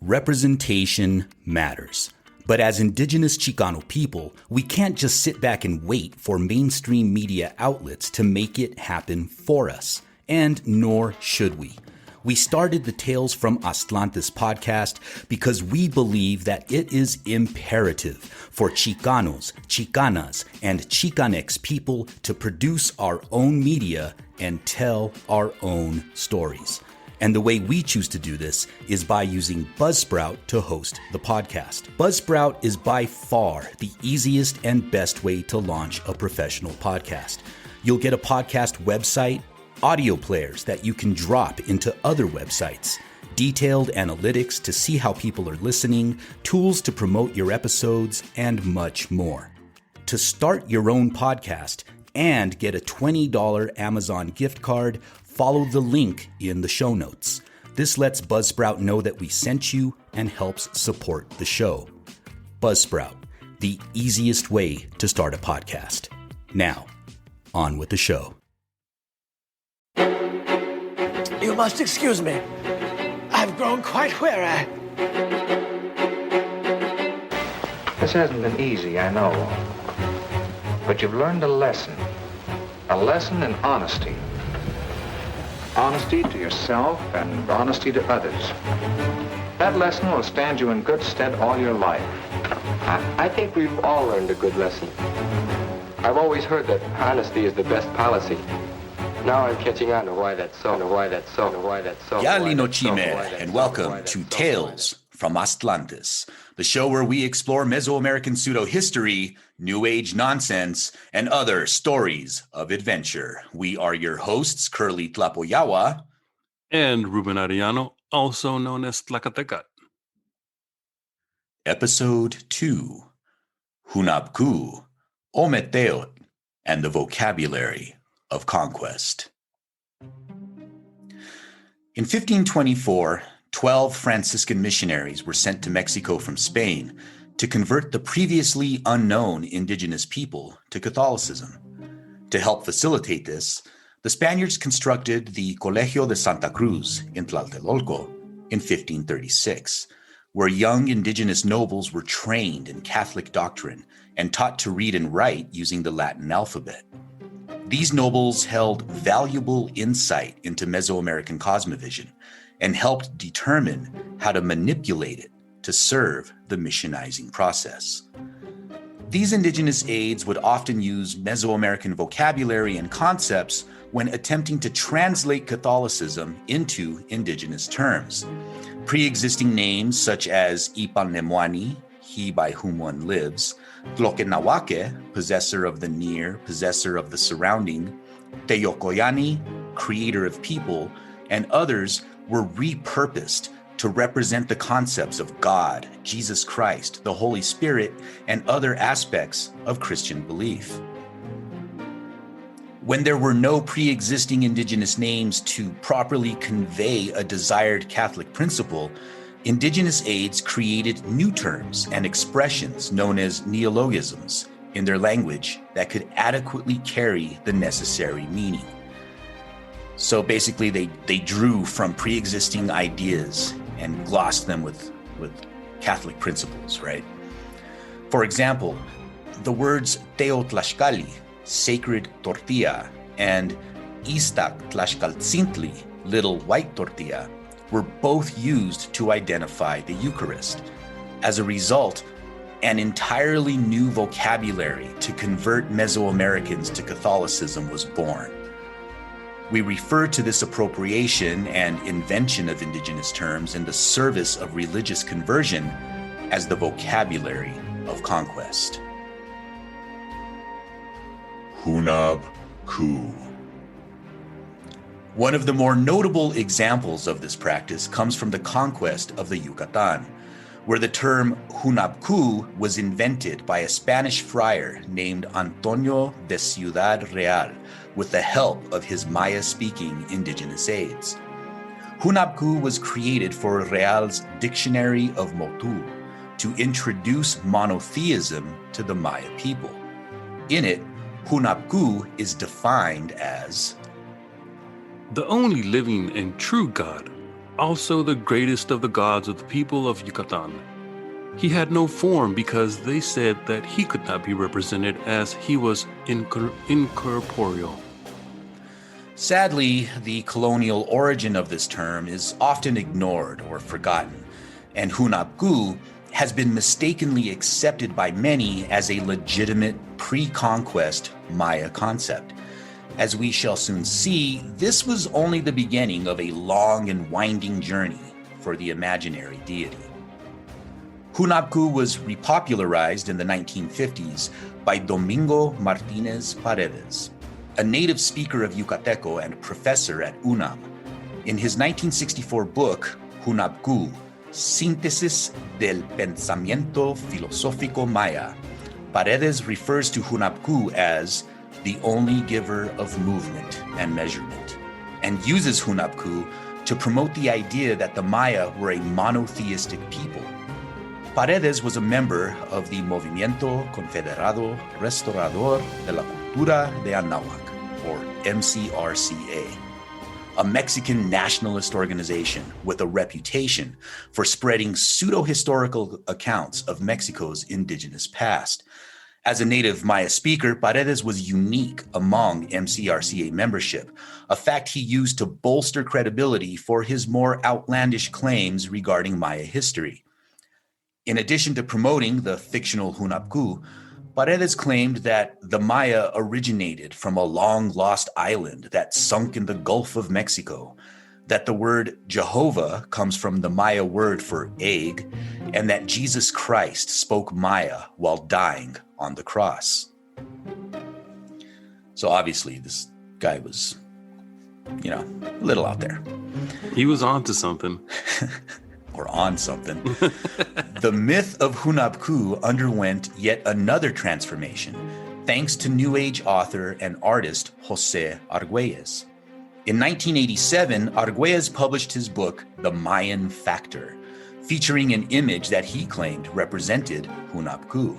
Representation matters. But as indigenous Chicano people, we can't just sit back and wait for mainstream media outlets to make it happen for us. And nor should we. We started the Tales from Atlantis podcast because we believe that it is imperative for Chicanos, Chicanas, and Chicanx people to produce our own media and tell our own stories. And the way we choose to do this is by using Buzzsprout to host the podcast. Buzzsprout is by far the easiest and best way to launch a professional podcast. You'll get a podcast website, audio players that you can drop into other websites, detailed analytics to see how people are listening, tools to promote your episodes, and much more. To start your own podcast and get a $20 Amazon gift card, follow the link in the show notes. This lets Buzzsprout know that we sent you and helps support the show. Buzzsprout, the easiest way to start a podcast. Now, on with the show. You must excuse me. I've grown quite weary. This hasn't been easy, I know. But you've learned a lesson. A lesson in honesty. Honesty to yourself and honesty to others. That lesson will stand you in good stead all your life. I think we've all learned a good lesson. I've always heard that honesty is the best policy. Now I'm catching on to why that's so, Yali no Chime, and welcome to Tales from Atlantis, the show where we explore Mesoamerican pseudo-history, New Age nonsense, and other stories of adventure. We are your hosts, Curly Tlapoyawa and Ruben Arellano, also known as Tlacatecat. Episode 2, Hunab, Ometeotl, and the Vocabulary of Conquest. In 1524, 12 Franciscan missionaries were sent to Mexico from Spain to convert the previously unknown indigenous people to Catholicism. To help facilitate this, the Spaniards constructed the Colegio de Santa Cruz in Tlatelolco in 1536, where young indigenous nobles were trained in Catholic doctrine and taught to read and write using the Latin alphabet. These nobles held valuable insight into Mesoamerican cosmovision and helped determine how to manipulate it to serve the missionizing process. These indigenous aides would often use Mesoamerican vocabulary and concepts when attempting to translate Catholicism into indigenous terms. Pre-existing names such as Ipalnemoani, he by whom one lives, Tloke Nawakeh, possessor of the near, possessor of the surrounding, Teyokoyani, creator of people, and others were repurposed to represent the concepts of God, Jesus Christ, the Holy Spirit, and other aspects of Christian belief. When there were no pre-existing indigenous names to properly convey a desired Catholic principle, indigenous aides created new terms and expressions known as neologisms in their language that could adequately carry the necessary meaning. So basically, they drew from pre-existing ideas and glossed them with Catholic principles, right? For example, the words Teotlaxcali, sacred tortilla, and Istac Tlaxcaltzintli, little white tortilla, were both used to identify the Eucharist. As a result, an entirely new vocabulary to convert Mesoamericans to Catholicism was born. We refer to this appropriation and invention of indigenous terms in the service of religious conversion as the Vocabulary of Conquest. Hunab. One of the more notable examples of this practice comes from the conquest of the Yucatan, where the term Hunab was invented by a Spanish friar named Antonio de Ciudad Real with the help of his Maya-speaking indigenous aides. Hunab was created for Real's Dictionary of Motu to introduce monotheism to the Maya people. In it, Hunab is defined as the only living and true God, also the greatest of the gods of the people of Yucatan. He had no form because they said that he could not be represented as he was incorporeal. Sadly, the colonial origin of this term is often ignored or forgotten, and Hunab has been mistakenly accepted by many as a legitimate pre-conquest Maya concept. As we shall soon see, this was only the beginning of a long and winding journey for the imaginary deity. Hunab was repopularized in the 1950s by Domingo Martinez Paredes, a native speaker of Yucateco and professor at UNAM. In his 1964 book, Hunab, Síntesis del Pensamiento Filosófico Maya, Paredes refers to Hunab as the only giver of movement and measurement, and uses Hunab to promote the idea that the Maya were a monotheistic people. Paredes was a member of the Movimiento Confederado Restaurador de la Cultura de Anáhuac, or MCRCA, a Mexican nationalist organization with a reputation for spreading pseudo-historical accounts of Mexico's indigenous past. As a native Maya speaker, Paredes was unique among MCRCA membership, a fact he used to bolster credibility for his more outlandish claims regarding Maya history. In addition to promoting the fictional Hunab, Paredes claimed that the Maya originated from a long-lost island that sunk in the Gulf of Mexico, that the word Jehovah comes from the Maya word for egg, and that Jesus Christ spoke Maya while dying on the cross. So obviously this guy was, a little out there. He was on to something. Or on something. The myth of Hunab underwent yet another transformation, thanks to New Age author and artist Jose Argüelles. In 1987, Argüelles published his book, The Mayan Factor, featuring an image that he claimed represented Hunab.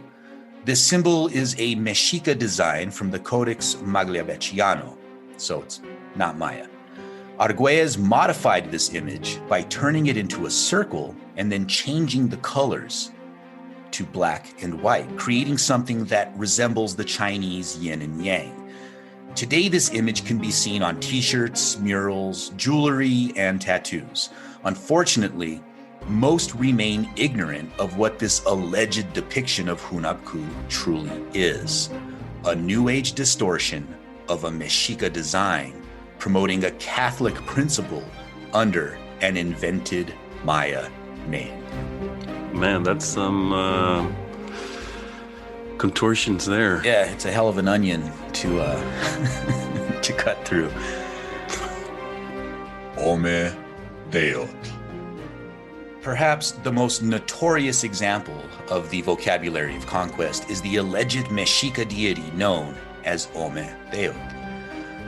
This symbol is a Mexica design from the Codex Magliavecchiano, so it's not Maya. Argüelles modified this image by turning it into a circle and then changing the colors to black and white, creating something that resembles the Chinese yin and yang. Today, this image can be seen on t-shirts, murals, jewelry, and tattoos. Unfortunately, most remain ignorant of what this alleged depiction of Hunab truly is: a New Age distortion of a Mexica design, promoting a Catholic principle under an invented Maya name. Man, that's some contortions there. Yeah, it's a hell of an onion to to cut through. Ometeotl. Perhaps the most notorious example of the Vocabulary of Conquest is the alleged Mexica deity known as Ometeotl.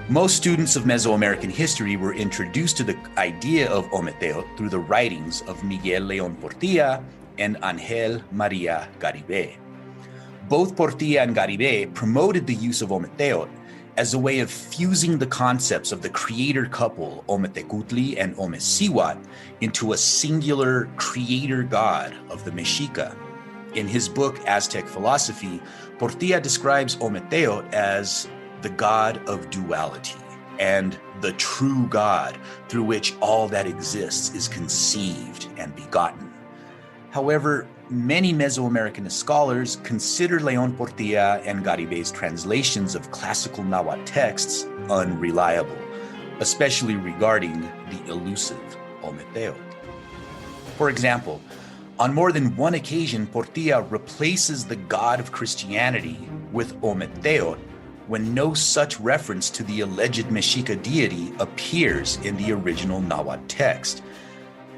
Most students of Mesoamerican history were introduced to the idea of Ometeotl through the writings of Miguel León Portilla and Ángel María Garibay. Both Portilla and Garibay promoted the use of Ometeotl as a way of fusing the concepts of the creator couple Ometeotl and Omecihuatl into a singular creator god of the Mexica. In his book, Aztec Philosophy, Portilla describes Ometeotl as the god of duality and the true God through which all that exists is conceived and begotten. However, many Mesoamerican scholars consider León Portilla and Garibay's translations of classical Nahuatl texts unreliable, especially regarding the elusive Ometeotl. For example, on more than one occasion, Portilla replaces the god of Christianity with Ometeotl when no such reference to the alleged Mexica deity appears in the original Nahuatl text.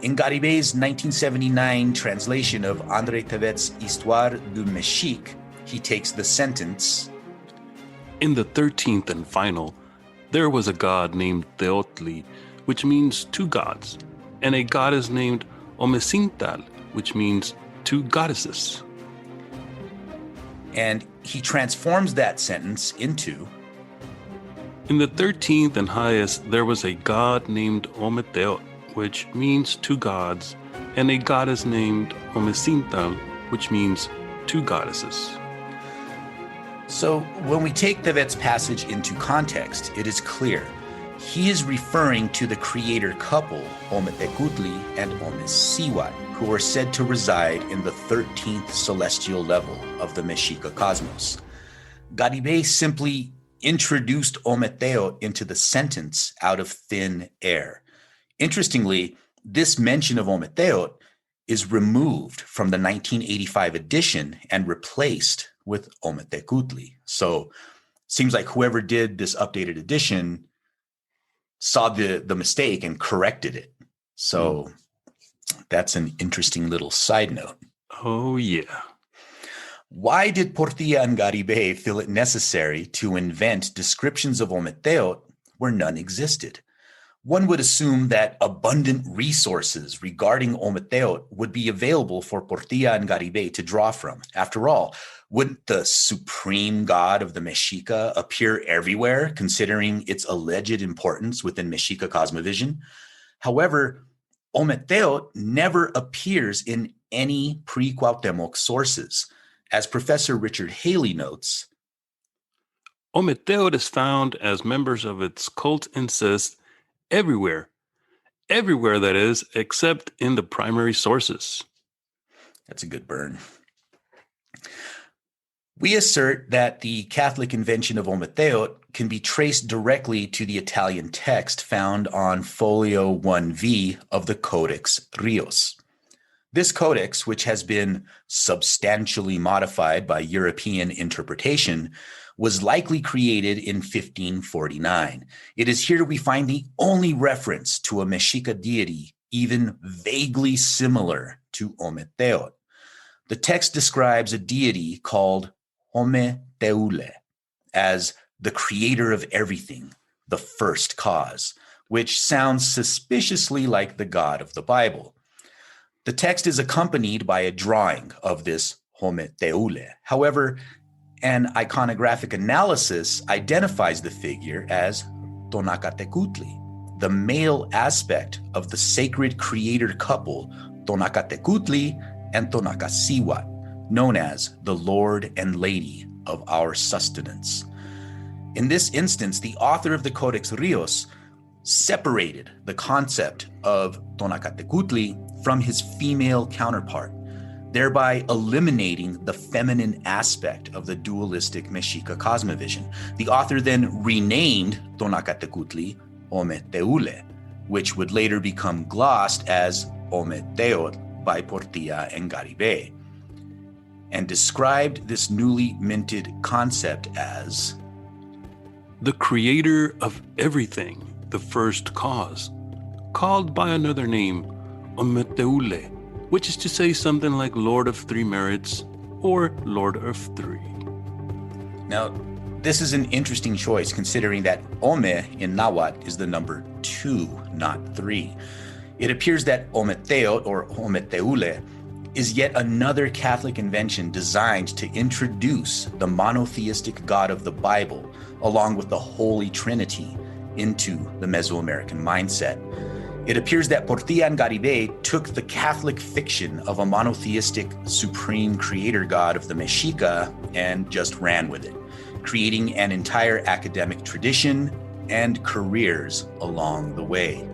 In Garibay's 1979 translation of André Tevet's Histoire du Mexique, he takes the sentence, "In the 13th and final, there was a god named Teotli, which means two gods, and a goddess named Omecintl, which means two goddesses." And he transforms that sentence into, "In the 13th and highest, there was a god named Ometeotl, which means two gods, and a goddess named Ometeotl, which means two goddesses. So when we take Tevet's passage into context, it is clear he is referring to the creator couple, Ometeotl and Omesiwat, who are said to reside in the 13th celestial level of the Mexica cosmos. Garibay simply introduced Ometeo into the sentence out of thin air. Interestingly, this mention of Ometeo is removed from the 1985 edition and replaced with Ometeotl. So seems like whoever did this updated edition saw the mistake and corrected it. So that's an interesting little side note. Oh, yeah. Why did Portilla and Garibay feel it necessary to invent descriptions of Ometeo where none existed? One would assume that abundant resources regarding Ometeo would be available for Portilla and Garibay to draw from. After all, wouldn't the supreme god of the Mexica appear everywhere, considering its alleged importance within Mexica cosmovision? However, Ometeo never appears in any pre-Cuauhtemoc sources. As Professor Richard Haley notes, Ometeotl is found as members of its cult incest everywhere, that is, except in the primary sources. That's a good burn. We assert that the Catholic invention of Ometeotl can be traced directly to the Italian text found on folio 1V of the Codex Rios. This codex, which has been substantially modified by European interpretation, was likely created in 1549. It is here we find the only reference to a Mexica deity even vaguely similar to Ometeotl. The text describes a deity called Ometeotl as the creator of everything, the first cause, which sounds suspiciously like the God of the Bible. The text is accompanied by a drawing of this Ometeotl. However, an iconographic analysis identifies the figure as Tonacatecutli, the male aspect of the sacred creator couple Tonacatecutli and Tonacasiwat, known as the Lord and Lady of our sustenance. In this instance, the author of the Codex Rios separated the concept of Tonacatecutli from his female counterpart, thereby eliminating the feminine aspect of the dualistic Mexica cosmovision. The author then renamed Tonacatecutli Ometeotl, which would later become glossed as Ometeotl by Portilla and Garibay, and described this newly minted concept as the creator of everything, the first cause, called by another name, Ometeotl, which is to say something like Lord of Three Merits or Lord of Three. Now, this is an interesting choice considering that Ome in Nahuatl is the number 2, not 3. It appears that Ometeotl or Ometeotl is yet another Catholic invention designed to introduce the monotheistic God of the Bible along with the Holy Trinity into the Mesoamerican mindset. It appears that Portilla and Garibay took the Catholic fiction of a monotheistic supreme creator god of the Mexica and just ran with it, creating an entire academic tradition and careers along the way.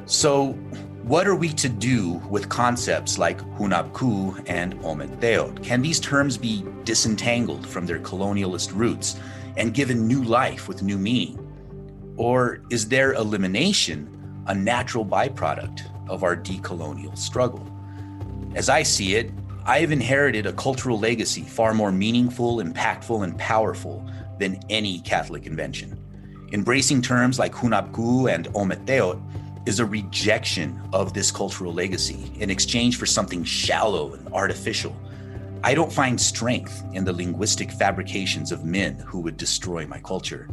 So, what are we to do with concepts like Hunab and Ometeotl? Can these terms be disentangled from their colonialist roots and given new life with new meaning? Or is their elimination a natural byproduct of our decolonial struggle? As I see it, I have inherited a cultural legacy far more meaningful, impactful, and powerful than any Catholic invention. Embracing terms like Hunab and Ometeotl is a rejection of this cultural legacy in exchange for something shallow and artificial. I don't find strength in the linguistic fabrications of men who would destroy my culture.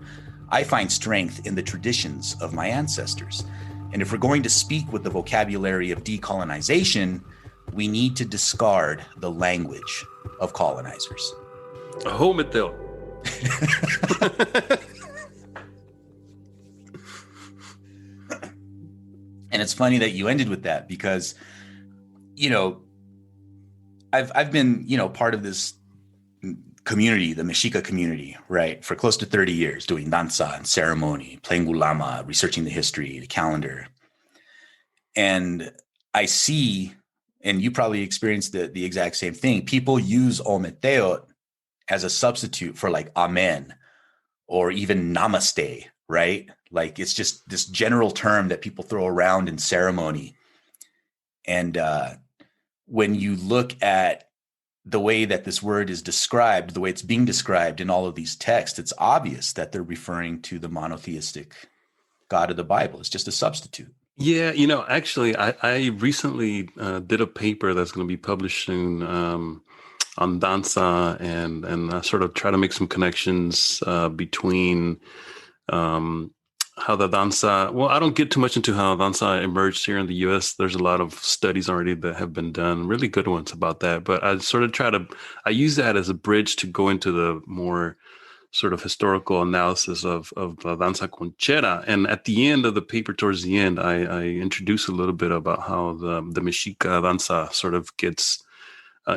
I find strength in the traditions of my ancestors. And if we're going to speak with the vocabulary of decolonization, we need to discard the language of colonizers. Ometeotl. And it's funny that you ended with that because, you know, I've been, you know, part of this community, the Mexica community, right, for close to 30 years, doing danza and ceremony, playing gulama, researching the history, the calendar. And I see, and you probably experienced the exact same thing, people use Ometeotl as a substitute for like amen or even namaste, right? Like it's just this general term that people throw around in ceremony. And when you look at the way that this word is described, the way it's being described in all of these texts, it's obvious that they're referring to the monotheistic God of the Bible. It's just a substitute. Yeah, you know, actually, I recently did a paper that's going to be published soon on danza and sort of try to make some connections between how the danza, well, I don't get too much into how danza emerged here in the U.S. There's a lot of studies already that have been done, really good ones about that. But I sort of I use that as a bridge to go into the more sort of historical analysis of the danza conchera. And at the end of the paper, towards the end, I introduce a little bit about how the Mexica danza sort of gets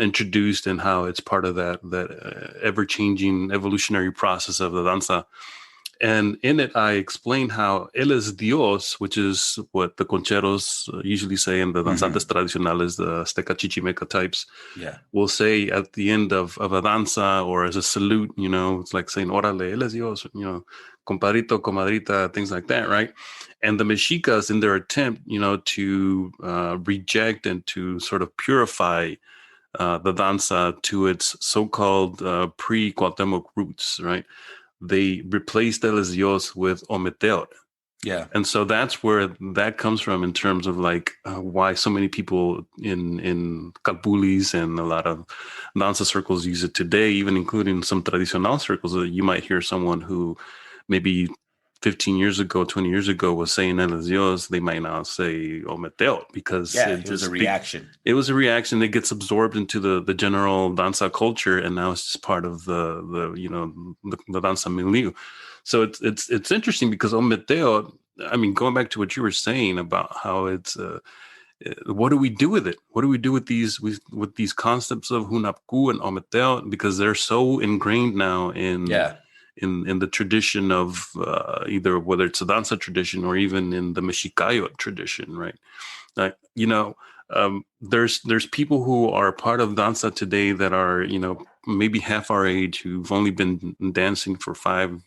introduced and how it's part of that ever-changing evolutionary process of the danza. And in it, I explain how Él es Dios, which is what the concheros usually say in the danzantes tradicionales, the Azteca Chichimeca types, will say at the end of a danza or as a salute, you know, it's like saying, Órale, Él es Dios, you know, compadrito, comadrita, things like that, right? And the Mexicas, in their attempt, you know, to reject and to sort of purify the danza to its so-called pre-Cuauhtémoc roots, right? They replaced El es Dios with Ometeotl. Yeah. And so that's where that comes from in terms of like why so many people in calpulis and a lot of danza circles use it today, even including some tradicional circles that you might hear someone who maybe 15 years ago, 20 years ago was saying El es Dios, they might now say Ometeotl because it was a reaction. It was a reaction that gets absorbed into the general danza culture, and now it's just part of the you know the danza milieu. So it's interesting because Ometeotl, I mean, going back to what you were saying about how it's what do we do with it? What do we do with these concepts of Hunab and Ometeotl, because they're so ingrained now in the tradition of either whether it's a danza tradition or even in the Mexicayot tradition, right? Like, you know, there's people who are part of danza today that are, you know, maybe half our age, who've only been dancing for 5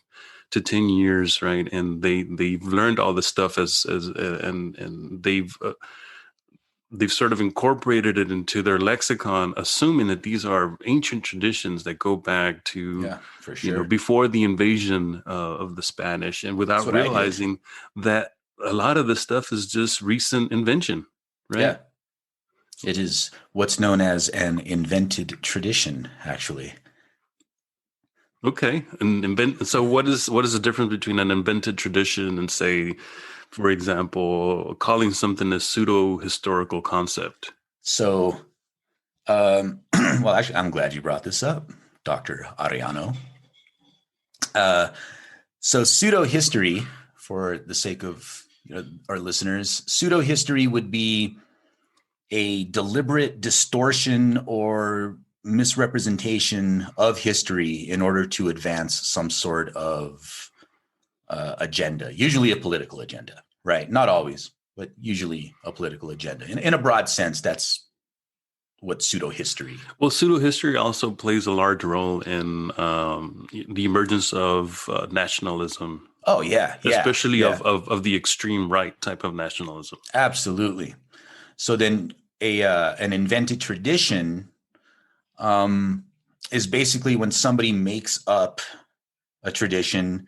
to 10 years, right? And they've learned all this stuff and they've sort of incorporated it into their lexicon, assuming that these are ancient traditions that go back to, for sure, you know, before the invasion of the Spanish, and without realizing that a lot of this stuff is just recent invention, right? Yeah. It is what's known as an invented tradition, actually. Okay. So what is the difference between an invented tradition and, say, for example, calling something a pseudo-historical concept? So, well, actually, I'm glad you brought this up, Dr. Ariano. So pseudo-history, for the sake of our listeners, pseudo-history would be a deliberate distortion or misrepresentation of history in order to advance some sort of agenda, usually a political agenda, right? Not always, but usually a political agenda. In a broad sense, that's what pseudo-history. Well, pseudo-history also plays a large role in the emergence of nationalism. Oh, yeah. Especially of the extreme right type of nationalism. Absolutely. So then an invented tradition is basically when somebody makes up a tradition,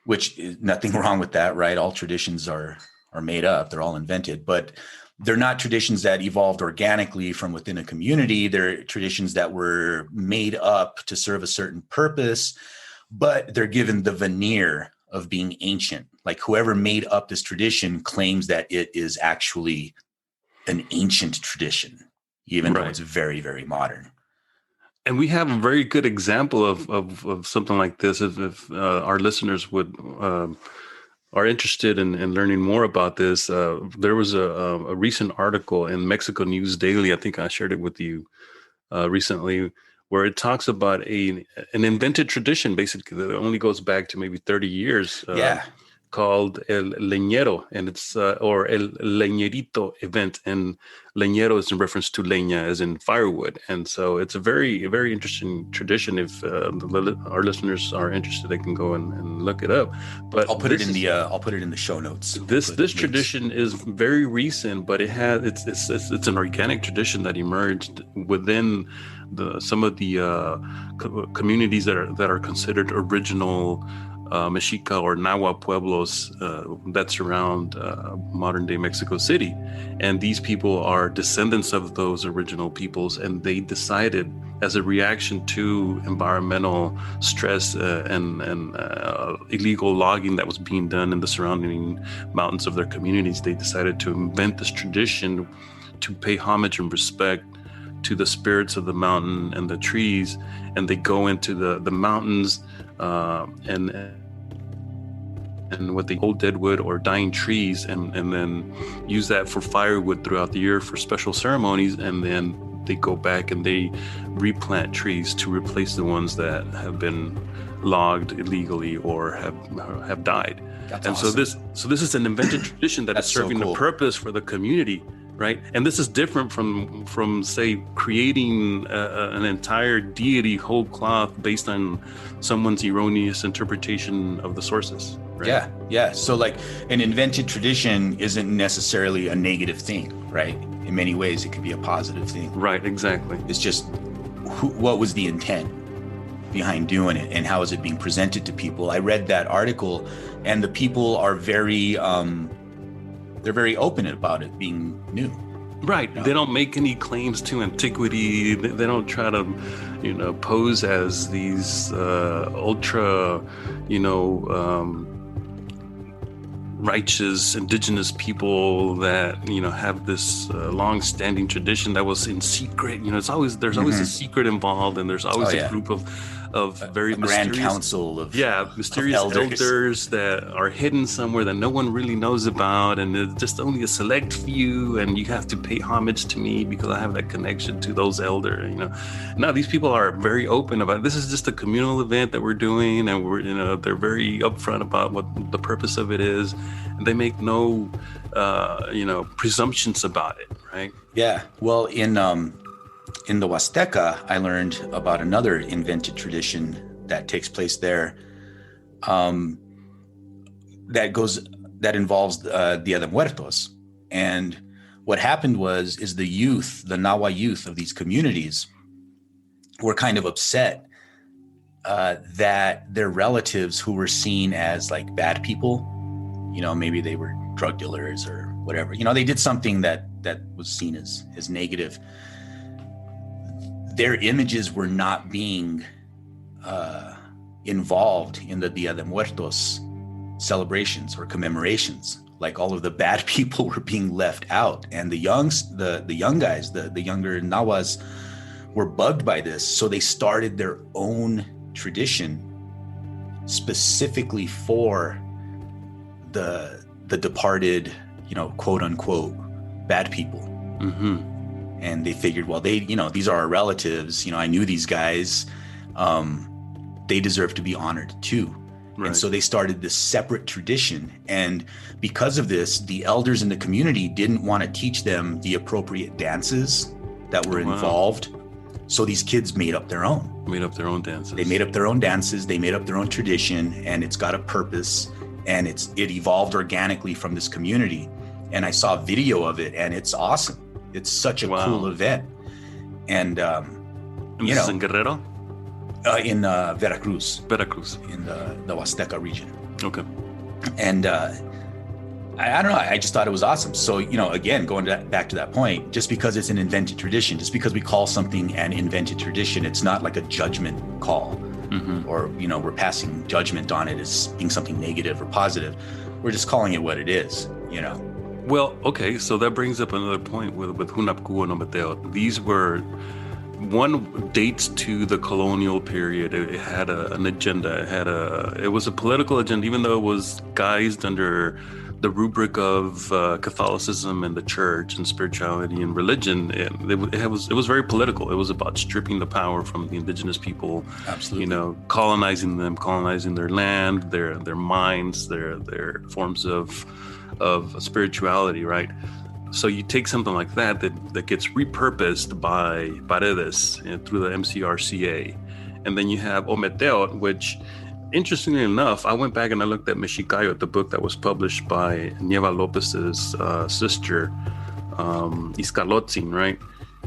which is nothing wrong with that, right? All traditions are made up. They're all invented, but they're not traditions that evolved organically from within a community. They're traditions that were made up to serve a certain purpose, but they're given the veneer of being ancient. Like whoever made up this tradition claims that it is actually an ancient tradition, even though it's very, very modern. And we have a very good example of something like this. If our listeners would are interested in learning more about this, there was a recent article in Mexico News Daily. I think I shared it with you recently, where it talks about an invented tradition, basically, that only goes back to maybe 30 years. Called El Leñero, and it's or El Leñerito event, and Leñero is in reference to leña, as in firewood, and so it's a very, very interesting tradition. If our listeners are interested, they can go and look it up. But I'll put it in the show notes. This tradition is very recent, but it's an organic tradition that emerged within some of the communities that are considered original Mexica or Nahua pueblos that surround modern day Mexico City. And these people are descendants of those original peoples, and they decided, as a reaction to environmental stress and illegal logging that was being done in the surrounding mountains of their communities, they decided to invent this tradition to pay homage and respect to the spirits of the mountain and the trees. And they go into the mountains and with the old dead wood or dying trees, and then use that for firewood throughout the year for special ceremonies. And then they go back and they replant trees to replace the ones that have been logged illegally or have died. That's awesome. So this is an invented tradition that is serving a purpose for the community, right? And this is different from say creating an entire deity whole cloth based on someone's erroneous interpretation of the sources. Right? Yeah. So like an invented tradition isn't necessarily a negative thing, right? In many ways, it could be a positive thing. Right, exactly. It's just what was the intent behind doing it, and how is it being presented to people? I read that article, and the people are very open about it being new. Right. You know? They don't make any claims to antiquity. They don't try to, pose as these ultra, righteous indigenous people that have this long-standing tradition that was in secret. There's always a secret involved, and there's always a group of very mysterious grand council of mysterious elders that are hidden somewhere that no one really knows about, and it's just only a select few, and you have to pay homage to me because I have that connection to those elders. Now these people are very open about it. This is just a communal event that we're doing, and they're very upfront about what the purpose of it is, and they make no presumptions about it, right? Yeah. Well, in the Huasteca, I learned about another invented tradition that takes place there, that involves Dia de Muertos. And what happened is the youth, the Nahua youth of these communities, were kind of upset that their relatives who were seen as like bad people, maybe they were drug dealers or whatever, they did something that was seen as negative. Their images were not being involved in the Dia de Muertos celebrations or commemorations. Like all of the bad people were being left out, and the young guys, the younger Nahuas, were bugged by this. So they started their own tradition specifically for the departed, quote unquote, bad people. Mm-hmm. And they figured, well, these are our relatives. I knew these guys. They deserve to be honored too. Right. And so they started this separate tradition. And because of this, the elders in the community didn't want to teach them the appropriate dances that were involved. So these kids made up their own. Dances. They made up their own dances. They made up their own tradition, and it's got a purpose. And it evolved organically from this community. And I saw a video of it, and it's awesome. It's such a cool event. And, This is in Guerrero? In Veracruz. In the Huasteca region. Okay. And I don't know, I just thought it was awesome. So, again, going back to that point, just because it's an invented tradition, just because we call something an invented tradition, it's not like a judgment call. Mm-hmm. Or, we're passing judgment on it as being something negative or positive. We're just calling it what it is, Well, okay, so that brings up another point with Hunab and Ometeotl. These were one dates to the colonial period. It had an agenda. It was a political agenda, even though it was guised under the rubric of Catholicism and the church and spirituality and religion. It was very political. It was about stripping the power from the indigenous people. Absolutely. Colonizing them, colonizing their land, their minds, their forms of spirituality, right? So you take something like that gets repurposed by Paredes through the MCRCA, and then you have Ometeotl, which, interestingly enough, I went back and I looked at Mexicayot, the book that was published by Nieva Lopez's sister, Iscalotzin, right?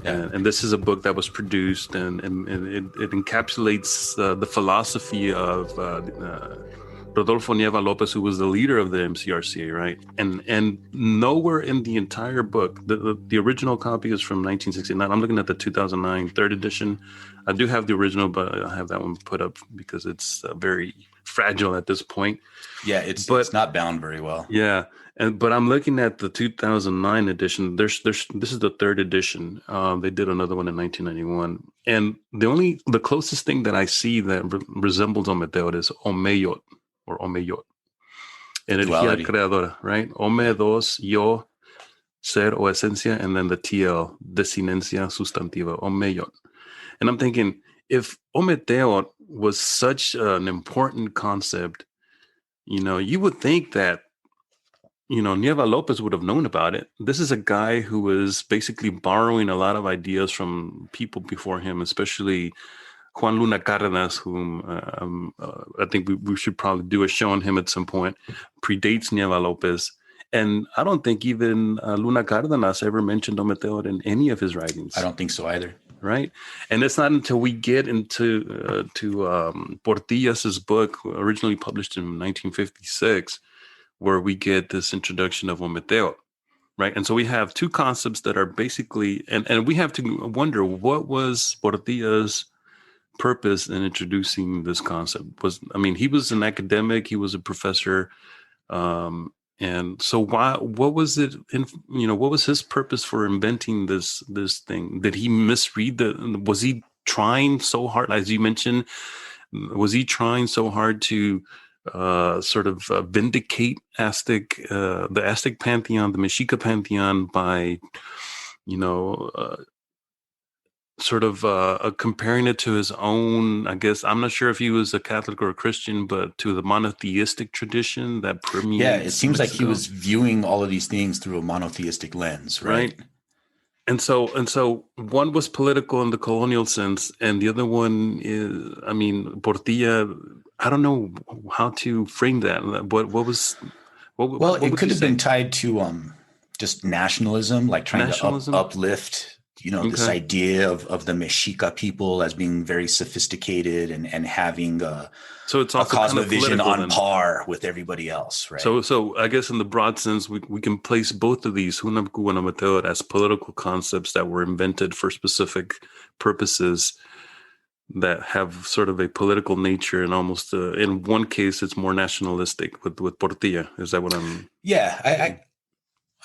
Yeah. And this is a book that was produced, and it encapsulates the philosophy of Rodolfo Nieva Lopez, who was the leader of the MCRCA, right? And nowhere in the entire book, the original copy is from 1969. I'm looking at the 2009 third edition. I do have the original, but I have that one put up because it's very fragile at this point. Yeah, it's not bound very well. Yeah, but I'm looking at the 2009 edition. This is the third edition. They did another one in 1991, and the closest thing that I see that resembles Ometeotl is Ometeotl. Or Omeyot. Energía creadora, right? Ome, dos, yo, ser o esencia, and then the TL, desinencia sustantiva, Omeyot. And I'm thinking, if Ometeotl was such an important concept, you would think that, Nieva Lopez would have known about it. This is a guy who was basically borrowing a lot of ideas from people before him, especially Juan Luna Cárdenas, whom I think we should probably do a show on him at some point, predates Nieva Lopez. And I don't think even Luna Cárdenas ever mentioned Ometeotl in any of his writings. I don't think so either. Right? And it's not until we get into Portillas's book, originally published in 1956, where we get this introduction of Ometeotl. Right. And so we have two concepts that are basically, and we have to wonder, what was Portillas' purpose in introducing this concept? He was an academic, he was a professor, and so what was it what was his purpose for inventing this thing? Did he misread was he trying so hard, as you mentioned, was he trying so hard to vindicate the Aztec pantheon, the Mexica pantheon, by comparing it to his own? I guess I'm not sure if he was a Catholic or a Christian, but to the monotheistic tradition that permeates. Yeah, it seems Mexico. like he was viewing all of these things through a monotheistic lens, right? And so one was political in the colonial sense, and the other one is, Portilla. I don't know how to frame that. What it could have been tied to just nationalism, like trying to uplift. This idea of the Mexica people as being very sophisticated and having so it's also a cosmovision on par with everybody else, right? So I guess in the broad sense, we can place both of these, Hunab and Ometeotl, as political concepts that were invented for specific purposes that have sort of a political nature, and almost in one case it's more nationalistic with Portilla. Is that what I'm? Yeah, I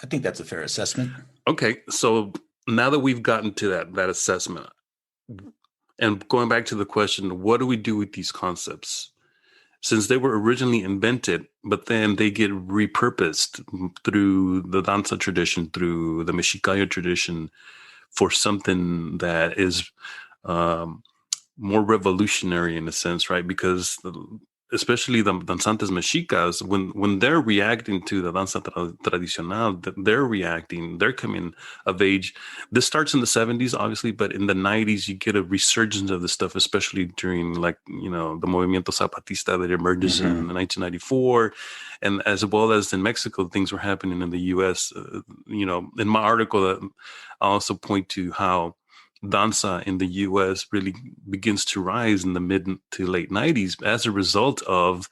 think that's a fair assessment. Okay, so now that we've gotten to that assessment, and going back to the question, what do we do with these concepts? Since they were originally invented, but then they get repurposed through the danza tradition, through the Mexicayo tradition, for something that is more revolutionary in a sense, right? Because especially the danzantes mexicas, when they're reacting to the danza tradicional, they're coming of age. This starts in the 70s, obviously, but in the 90s, you get a resurgence of this stuff, especially during the Movimiento Zapatista that emerges in 1994. And as well as in Mexico, things were happening in the U.S. In my article, I also point to how danza in the U.S. really begins to rise in the mid to late 90s as a result of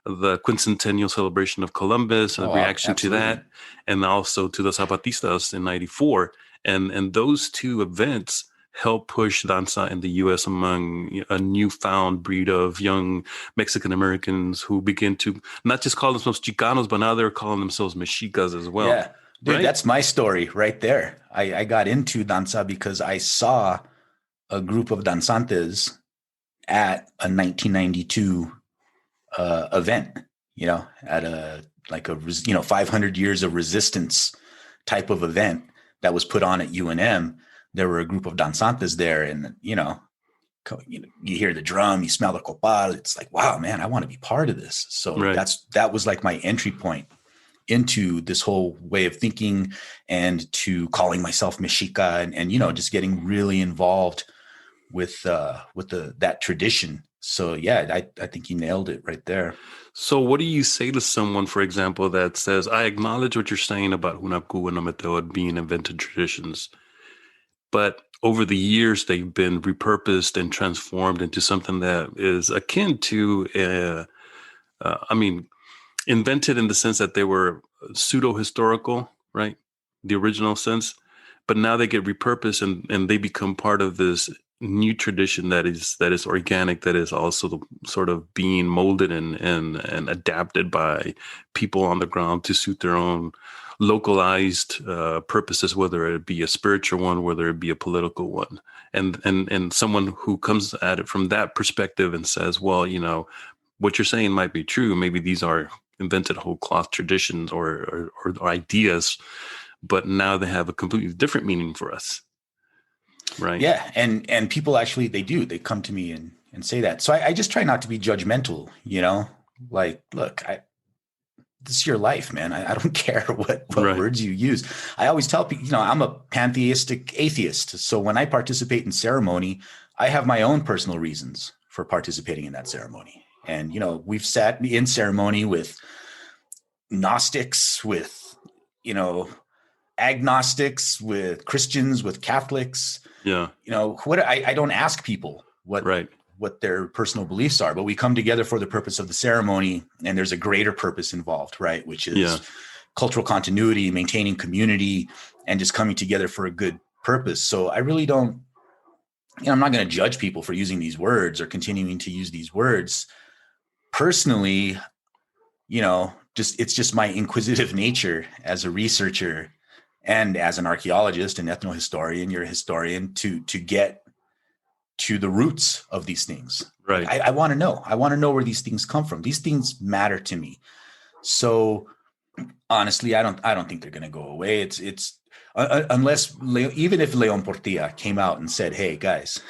the quincentennial celebration of Columbus and the reaction absolutely. to that, and also to the Zapatistas in 94. And those two events help push danza in the U.S. among a newfound breed of young Mexican Americans who begin to not just call themselves Chicanos, but now they're calling themselves Mexicas as well. Yeah. Dude, right? That's my story right there. I got into danza because I saw a group of danzantes at a 1992 event, at a 500 years of resistance type of event that was put on at UNM. There were a group of danzantes there, and you hear the drum, you smell the copal. It's like, wow, man, I want to be part of this. So that was like my entry point into this whole way of thinking, and to calling myself Mexica, and just getting really involved with that tradition. So yeah, I think you nailed it right there. So what do you say to someone, for example, that says, I acknowledge what you're saying about Hunab and Ometeotl being invented traditions, but over the years they've been repurposed and transformed into something that is akin to, invented in the sense that they were pseudo-historical, right? The original sense. But now they get repurposed and they become part of this new tradition that is organic, that is also sort of being molded and adapted by people on the ground to suit their own localized purposes, whether it be a spiritual one, whether it be a political one. And someone who comes at it from that perspective and says, well, what you're saying might be true. Maybe these are invented whole cloth traditions or ideas, but now they have a completely different meaning for us. Right. Yeah. And people actually, they come to me and say that. So I just try not to be judgmental, like, look, this is your life, man. I don't care what words you use. I always tell people, I'm a pantheistic atheist. So when I participate in ceremony, I have my own personal reasons for participating in that ceremony. And, we've sat in ceremony with Gnostics, with, agnostics, with Christians, with Catholics. Yeah. I don't ask people what their personal beliefs are, but we come together for the purpose of the ceremony, and there's a greater purpose involved, right? Which is cultural continuity, maintaining community, and just coming together for a good purpose. So I really don't, I'm not going to judge people for using these words or continuing to use these words. Personally, it's just my inquisitive nature as a researcher and as an archaeologist and ethnohistorian. You're a historian, to get to the roots of these things. Right. I want to know. I want to know where these things come from. These things matter to me. So honestly, I don't think they're going to go away. It's unless even if Leon Portilla came out and said, "Hey guys,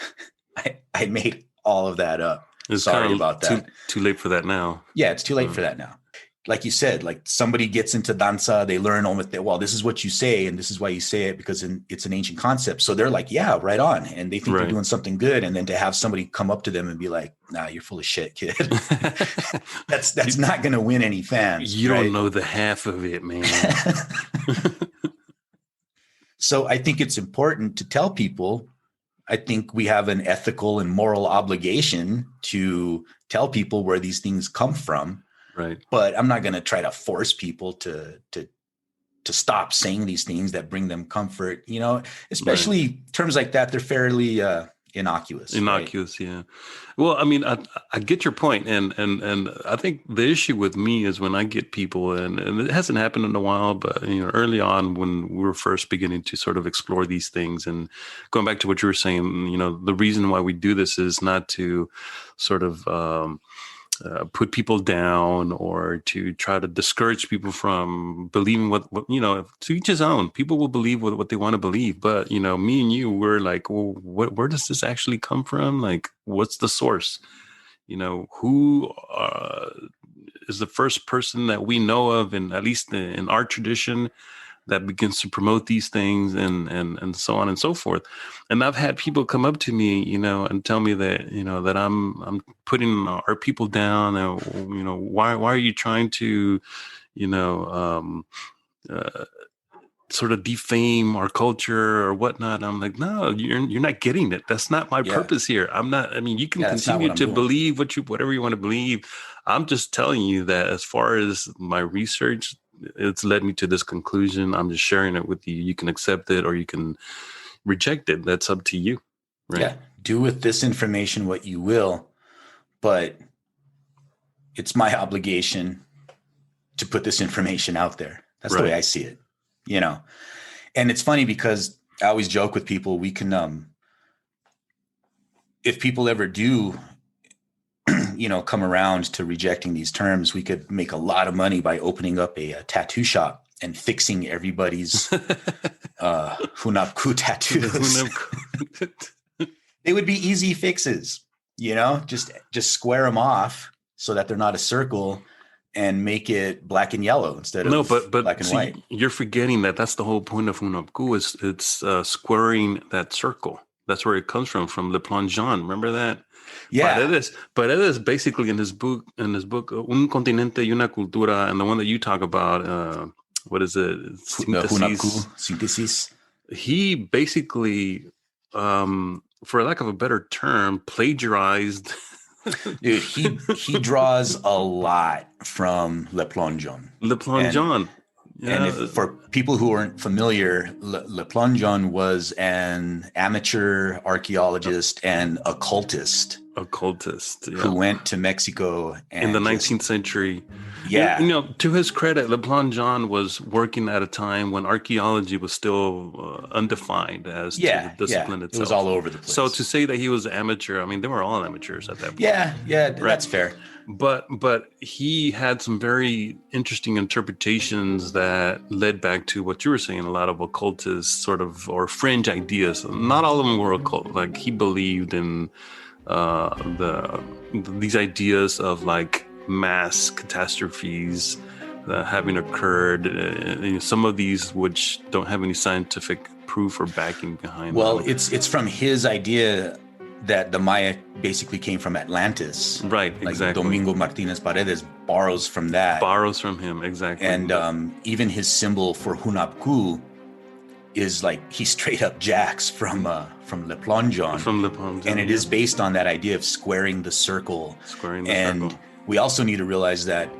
I made all of that up. It's Sorry about that." Too late for that now. Yeah, it's too late for that now. Like you said, like somebody gets into danza, they learn well, this is what you say, and this is why you say it, because it's an ancient concept. So they're like, yeah, right on. And they think they're doing something good. And then to have somebody come up to them and be like, nah, you're full of shit, kid. that's not going to win any fans. You don't know the half of it, man. So I think it's important to tell people, I think we have an ethical and moral obligation to tell people where these things come from. Right. But I'm not going to try to force people to stop saying these things that bring them comfort, especially terms like that. They're fairly innocuous. Innocuous. Right? Yeah. Well, I mean, I get your point. And I think the issue with me is when I get people, and it hasn't happened in a while, but, early on when we were first beginning to sort of explore these things, and going back to what you were saying, the reason why we do this is not to sort of, put people down or to try to discourage people from believing what to each his own. People will believe what they want to believe. But, me and you, we're like, well, where does this actually come from? Like, what's the source? Who is the first person that we know of, and at least in our tradition, that begins to promote these things and so on and so forth. And I've had people come up to me, and tell me that, that I'm putting our people down, and, why are you trying to, sort of defame our culture or whatnot. I'm like, no, you're not getting it. That's not my purpose here. You can continue to believe whatever you want to believe. I'm just telling you that as far as my research, it's led me to this conclusion. I'm just sharing it with you. You can accept it or you can reject it. That's up to you. Right? Yeah. Do with this information what you will, but it's my obligation to put this information out there. That's the way I see it, And it's funny because I always joke with people, we can, if people ever do, come around to rejecting these terms, we could make a lot of money by opening up a tattoo shop and fixing everybody's Hunab tattoos. They would be easy fixes, just square them off so that they're not a circle and make it black and yellow instead of but black and white. You're forgetting that's the whole point of Hunab is it's squaring that circle. That's where it comes from Le Plongeon. Remember that? Yeah. Paredes basically in his book, Un Continente y una Cultura, and the one that you talk about, what is it? Synthesis. He basically, for lack of a better term, plagiarized. Dude, he draws a lot from Le Plongeon. Le Plongeon. And for people who aren't familiar, Le Plongeon was an amateur archaeologist and occultist. Who went to Mexico in the 19th century. Yeah. To his credit, Le Plongeon was working at a time when archaeology was still undefined as to the discipline itself. It was all over the place. So to say that he was amateur, I mean, they were all amateurs at that point. Yeah, right? That's fair. But he had some very interesting interpretations that led back to what you were saying, a lot of occultist sort of or fringe ideas. Not all of them were occult. Like he believed in these ideas of like mass catastrophes having occurred. Some of these which don't have any scientific proof or backing behind. Well, them. it's from his idea that the Maya basically came from Atlantis. Right, like exactly. Domingo Martinez Paredes borrows from that. Borrows from him, exactly. And even his symbol for Hunab is like he straight up jacks from Le Plongeon. From Le Plongeon. And it is based on that idea of squaring the circle. And we also need to realize that,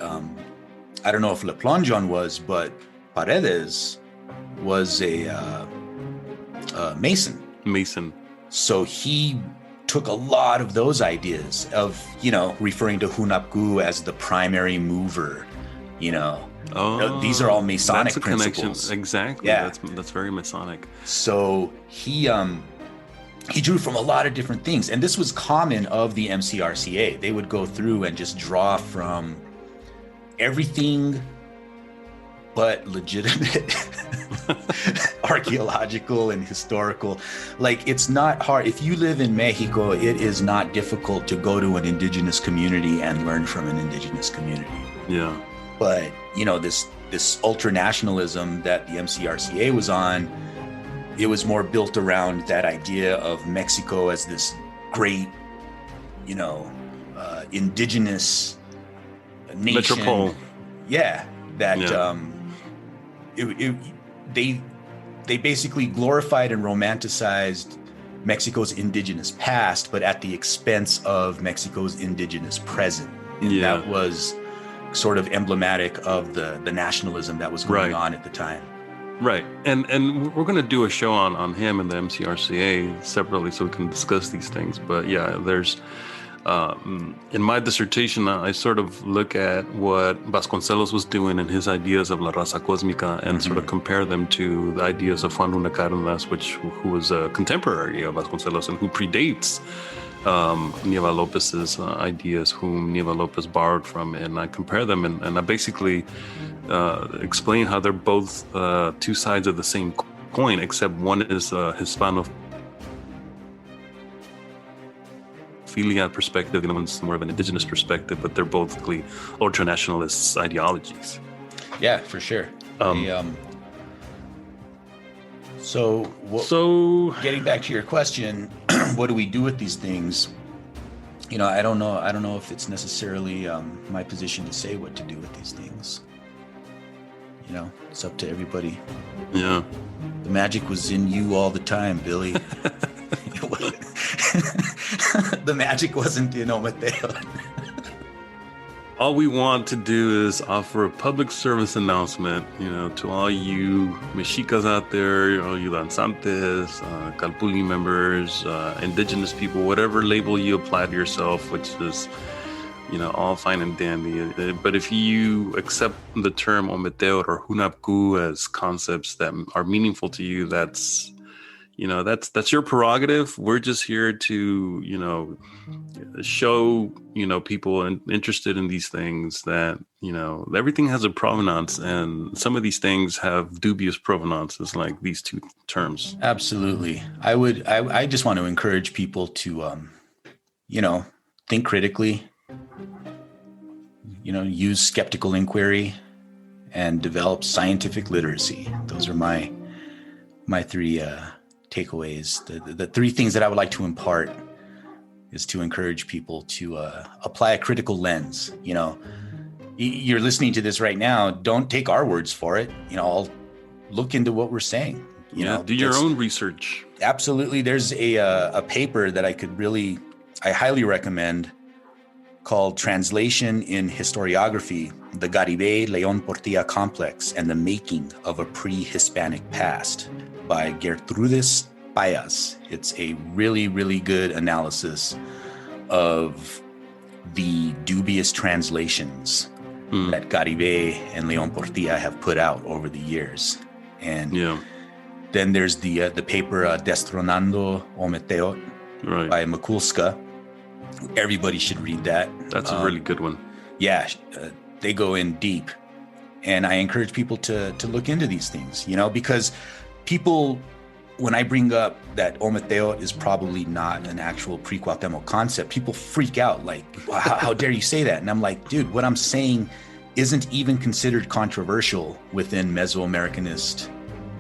I don't know if Le Plongeon was, but Paredes was a Mason. So he took a lot of those ideas of, referring to Hunab as the primary mover, these are all Masonic principles. Exactly. Yeah. That's very Masonic. So he drew from a lot of different things. And this was common of the MCRCA. They would go through and just draw from everything but legitimate archaeological and historical. Like, it's not hard. If you live in Mexico, it is not difficult to go to an indigenous community and learn from an indigenous community. Yeah. But, this ultra-nationalism that the MCRCA was on, it was more built around that idea of Mexico as this great, indigenous nation. Metropole. Yeah. That they basically glorified and romanticized Mexico's indigenous past, but at the expense of Mexico's indigenous present. And that was sort of emblematic of the nationalism that was going on at the time. Right. And we're going to do a show on him and the MCRCA separately so we can discuss these things. But yeah, there's in my dissertation, I sort of look at what Vasconcelos was doing and his ideas of La Raza Cósmica and sort of compare them to the ideas of Juan Luna Cárdenas, who was a contemporary of Vasconcelos and who predates Nieva Lopez's ideas, whom Nieva Lopez borrowed from. And I compare them and I basically explain how they're both two sides of the same coin, except one is Hispano perspective, and one's more of an indigenous perspective, but they're both ultra-nationalist ideologies. Yeah, for sure. So getting back to your question, what do we do with these things? I don't know if it's necessarily my position to say what to do with these things. It's up to everybody. Yeah. The magic was in you all the time, Billy. The magic wasn't in Ometeotl. All we want to do is offer a public service announcement, to all you Mexicas out there, all you Lanzantes, Calpulli members, indigenous people, whatever label you apply to yourself, which is, all fine and dandy. But if you accept the term Ometeotl or Hunab as concepts that are meaningful to you, that's that's your prerogative. We're just here to, show, people interested in these things that, everything has a provenance, and some of these things have dubious provenances, like these two terms. Absolutely. I just want to encourage people to, think critically, use skeptical inquiry and develop scientific literacy. Those are my three takeaways. The three things that I would like to impart is to encourage people to apply a critical lens. You're listening to this right now. Don't take our words for it. I'll look into what we're saying. Do your own research. Absolutely. There's a paper that I highly recommend called Translation in Historiography, the Garibay Leon Portilla Complex and the Making of a Pre-Hispanic Past by Gertrudis Payas. It's a really, really good analysis of the dubious translations that Garibay and Leon Portilla have put out over the years. And then there's the paper Destronando Ometeotl by Mikulska. Everybody should read that. That's a really good one. Yeah, they go in deep. And I encourage people to look into these things, because people, when I bring up that Ometeotl is probably not an actual pre-Cuauhtémoc concept, people freak out like, how dare you say that? And I'm like, dude, what I'm saying isn't even considered controversial within Mesoamericanist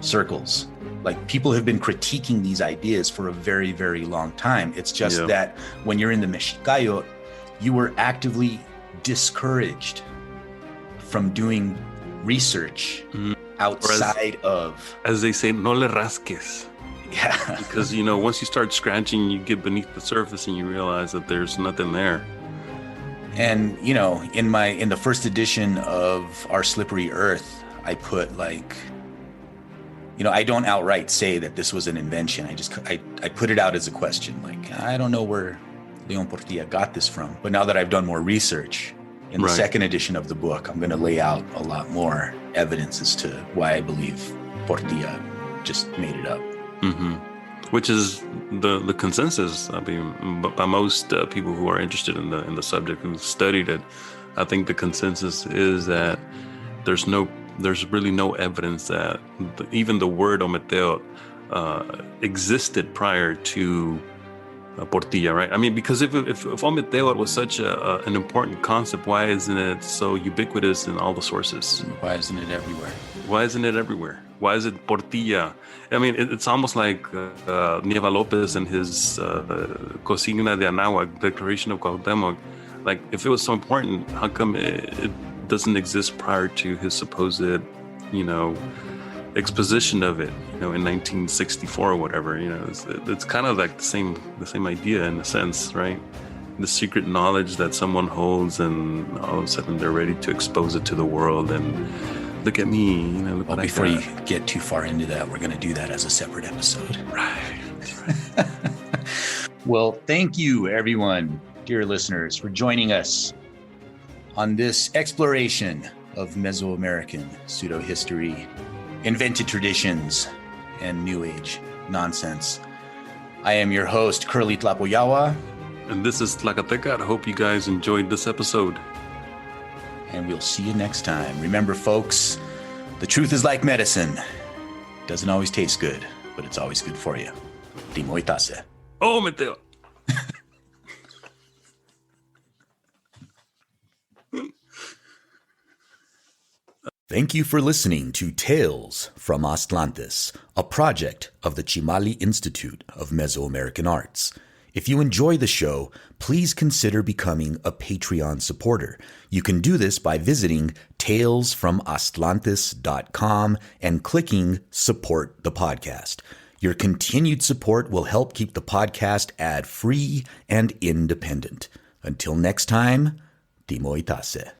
circles. Like, people have been critiquing these ideas for a very, very long time. It's just that when you're in the Mexicayot, you were actively discouraged from doing research outside of... As they say, no le rasques. Yeah. Because, once you start scratching, you get beneath the surface and you realize that there's nothing there. And, in the first edition of Our Slippery Earth, I put I don't outright say that this was an invention. I put it out as a question. Like, I don't know where Leon Portilla got this from. But now that I've done more research in the second edition of the book, I'm going to lay out a lot more evidence as to why I believe Portilla just made it up. Mm-hmm. Which is the consensus. I mean, by most people who are interested in the subject, who studied it, I think the consensus is that there's really no evidence that even the word Ometeotl existed prior to Portilla, right? I mean, because if Ometeotl was such an important concept, why isn't it so ubiquitous in all the sources? Why isn't it everywhere? Why isn't it everywhere? Why is it Portilla? I mean, it's almost like Nieva Lopez and his Consigna de Anáhuac, Declaration of Cuauhtémoc. Like, if it was so important, how come it doesn't exist prior to his supposed, exposition of it, in 1964 or whatever? It's kind of like the same idea in a sense, right? The secret knowledge that someone holds, and all of a sudden they're ready to expose it to the world. And look at me, look what I got. Before you get too far into that, we're going to do that as a separate episode. Right. Well, thank you, everyone, dear listeners, for joining us on this exploration of Mesoamerican pseudo-history, invented traditions, and New Age nonsense. I am your host, Curly Tlapoyawa. And this is Tlacateca. I hope you guys enjoyed this episode. And we'll see you next time. Remember, folks, the truth is like medicine. Doesn't always taste good, but it's always good for you. Timoitase. Oh, Mateo. Thank you for listening to Tales from Atlantis, a project of the Chimali Institute of Mesoamerican Arts. If you enjoy the show, please consider becoming a Patreon supporter. You can do this by visiting talesfromatlantis.com and clicking Support the Podcast. Your continued support will help keep the podcast ad-free and independent. Until next time, Timoitase.